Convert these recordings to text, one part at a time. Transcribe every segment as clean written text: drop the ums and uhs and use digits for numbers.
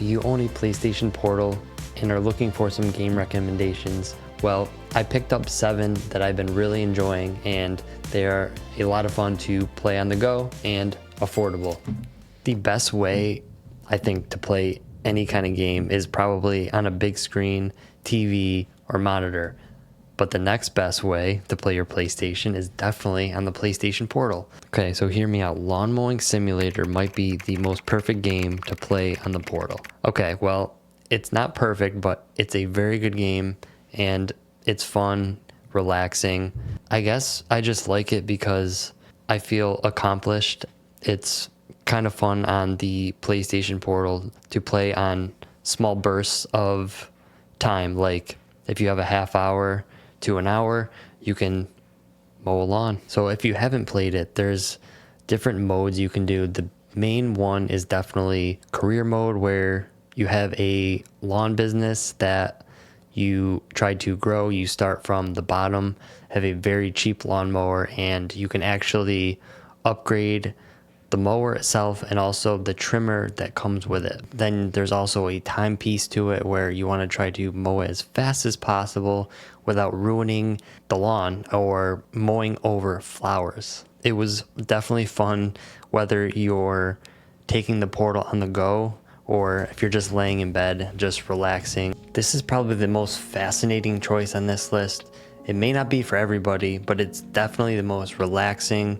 Do you own a PlayStation Portal and are looking for some game recommendations? Well, I picked up 7 that I've been really enjoying, and they are a lot of fun to play on the go and affordable. The best way, I think, to play any kind of game is probably on a big screen, TV, or monitor. But the next best way to play your PlayStation is definitely on the PlayStation Portal. Okay, so hear me out. Lawn Mowing Simulator might be the most perfect game to play on the Portal. Okay, well, it's not perfect, but it's a very good game, and it's fun, relaxing. I guess I just like it because I feel accomplished. It's kind of fun on the PlayStation Portal to play on small bursts of time. Like if you have a half hour to an hour, you can mow a lawn. So if you haven't played it, there's different modes you can do. The main one is definitely career mode, where you have a lawn business that you try to grow. You start from the bottom, have a very cheap lawnmower, and you can actually upgrade the mower itself and also the trimmer that comes with it. Then there's also a timepiece to it where you want to try to mow it as fast as possible without ruining the lawn or mowing over flowers. It was definitely fun, whether you're taking the Portal on the go or if you're just laying in bed, just relaxing. This is probably the most fascinating choice on this list. It may not be for everybody, but it's definitely the most relaxing,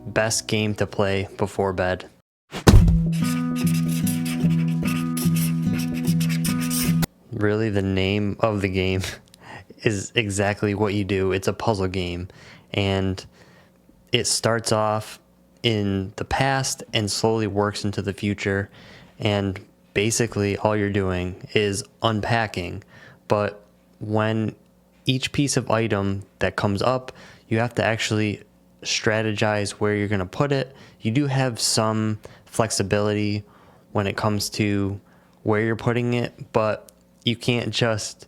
best game to play before bed. Really, the name of the game is exactly what you do. It's a puzzle game, and it starts off in the past and slowly works into the future, and basically all you're doing is unpacking. But when each piece of item that comes up, you have to actually strategize where you're going to put it. You do have some flexibility when it comes to where you're putting it, but you can't just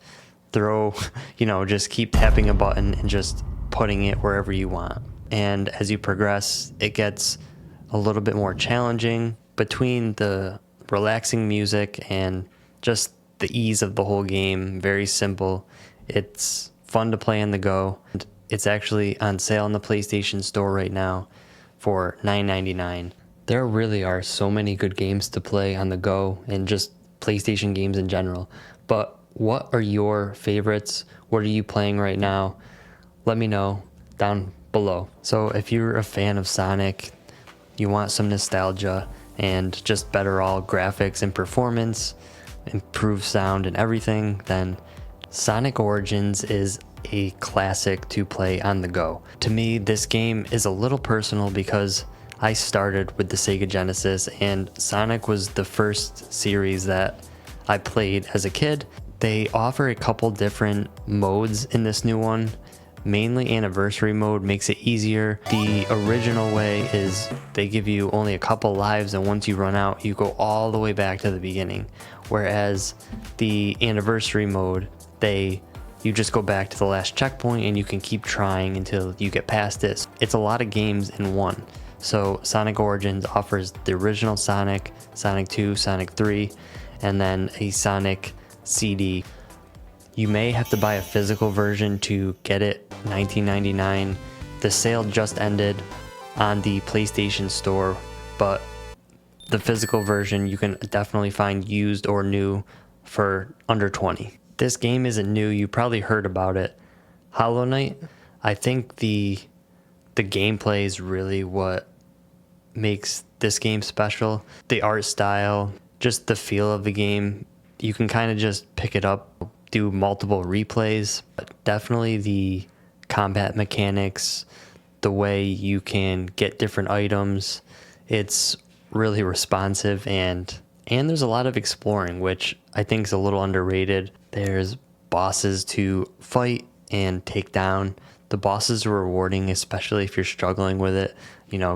throw, just keep tapping a button and just putting it wherever you want. And as you progress, it gets a little bit more challenging. Between the relaxing music and just the ease of the whole game, very simple. It's fun to play on the go. It's actually on sale in the PlayStation Store right now for $9.99. There really are so many good games to play on the go and just PlayStation games in general. But what are your favorites? What are you playing right now? Let me know down below. So if you're a fan of Sonic, you want some nostalgia and just better all graphics and performance, improved sound and everything, then Sonic Origins is a classic to play on the go. To me, this game is a little personal because I started with the Sega Genesis, and Sonic was the first series that I played as a kid. They offer a couple different modes in this new one. Mainly Anniversary mode makes it easier. The original way is they give you only a couple lives, and once you run out, you go all the way back to the beginning. Whereas the Anniversary mode, you just go back to the last checkpoint and you can keep trying until you get past this. It's a lot of games in one. So Sonic Origins offers the original Sonic, Sonic 2, Sonic 3, and then a Sonic CD. You may have to buy a physical version to get it, $19.99. The sale just ended on the PlayStation Store, but the physical version you can definitely find used or new for under $20. This game isn't new, you probably heard about it. Hollow Knight, I think the gameplay is really what makes this game special. The art style, just the feel of the game, you can kind of just pick it up, do multiple replays. But definitely the combat mechanics, the way you can get different items, it's really responsive, and there's a lot of exploring, which I think is a little underrated. There's bosses to fight and take down. The bosses are rewarding, especially if you're struggling with it.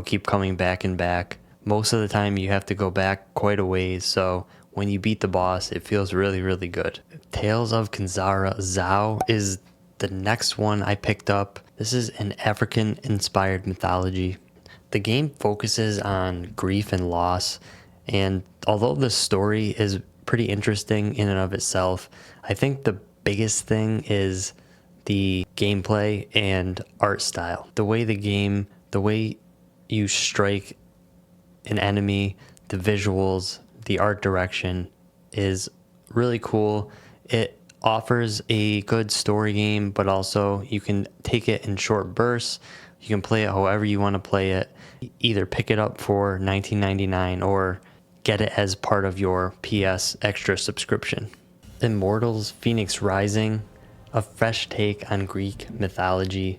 Keep coming back and back. Most of the time you have to go back quite a ways, so when you beat the boss, it feels really, really good. Tales of Kenzera Zao is the next one I picked up. This is an African-inspired mythology. The game focuses on grief and loss, and although the story is pretty interesting in and of itself. I think the biggest thing is the gameplay and art style. The way you strike an enemy, the visuals, the art direction is really cool. It offers a good story game, but also you can take it in short bursts. You can play it however you want to play it. Either pick it up for $19.99 or get it as part of your PS Extra subscription. Immortals Fenyx Rising, a fresh take on Greek mythology.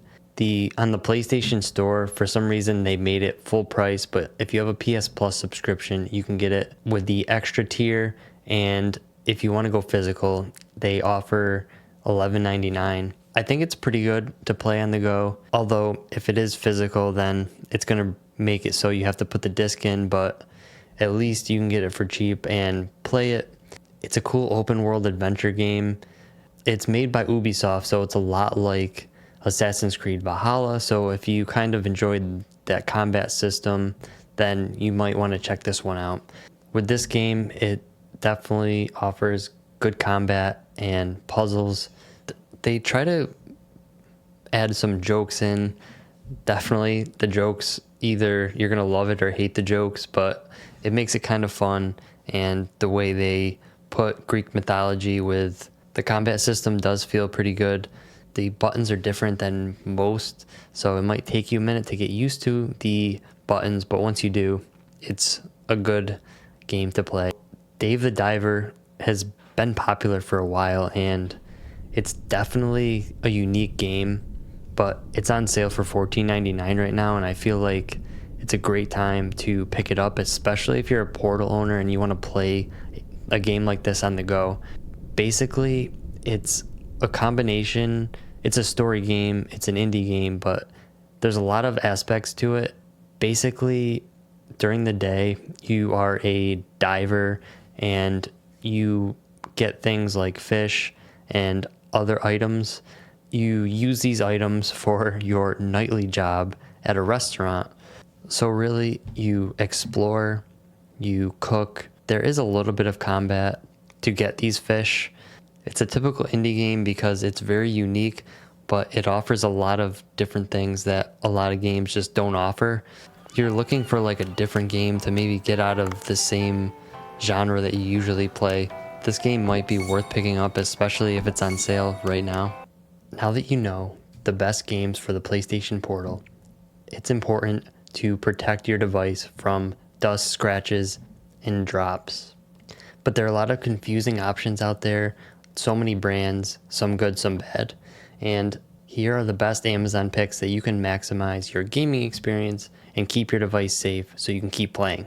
On the PlayStation Store, for some reason they made it full price, but if you have a PS Plus subscription, you can get it with the extra tier, and if you want to go physical, they offer $11.99. I think it's pretty good to play on the go, although if it is physical, then it's going to make it so you have to put the disc in, but at least you can get it for cheap and play it. It's a cool open world adventure game. It's made by Ubisoft, so it's a lot like Assassin's Creed Valhalla. So if you kind of enjoyed that combat system, then you might want to check this one out. With this game, it definitely offers good combat and puzzles. They try to add some jokes in. Definitely the jokes, either you're going to love it or hate the jokes, but it makes it kind of fun. And the way they put Greek mythology with the combat system does feel pretty good. The buttons are different than most, so it might take you a minute to get used to the buttons, but once you do, it's a good game to play. Dave the Diver has been popular for a while, and it's definitely a unique game, but it's on sale for $14.99 right now, and I feel like it's a great time to pick it up, especially if you're a Portal owner and you want to play a game like this on the go. Basically, it's a combination. It's a story game, it's an indie game, but there's a lot of aspects to it. Basically, during the day, you are a diver and you get things like fish and other items. You use these items for your nightly job at a restaurant. So really, you explore, you cook. There is a little bit of combat to get these fish. It's a typical indie game because it's very unique, but it offers a lot of different things that a lot of games just don't offer. You're looking for like a different game to maybe get out of the same genre that you usually play. This game might be worth picking up, especially if it's on sale right now. Now that you know the best games for the PlayStation Portal, it's important to protect your device from dust, scratches, and drops. But there are a lot of confusing options out there. So many brands, some good, some bad. And here are the best Amazon picks that you can maximize your gaming experience and keep your device safe so you can keep playing.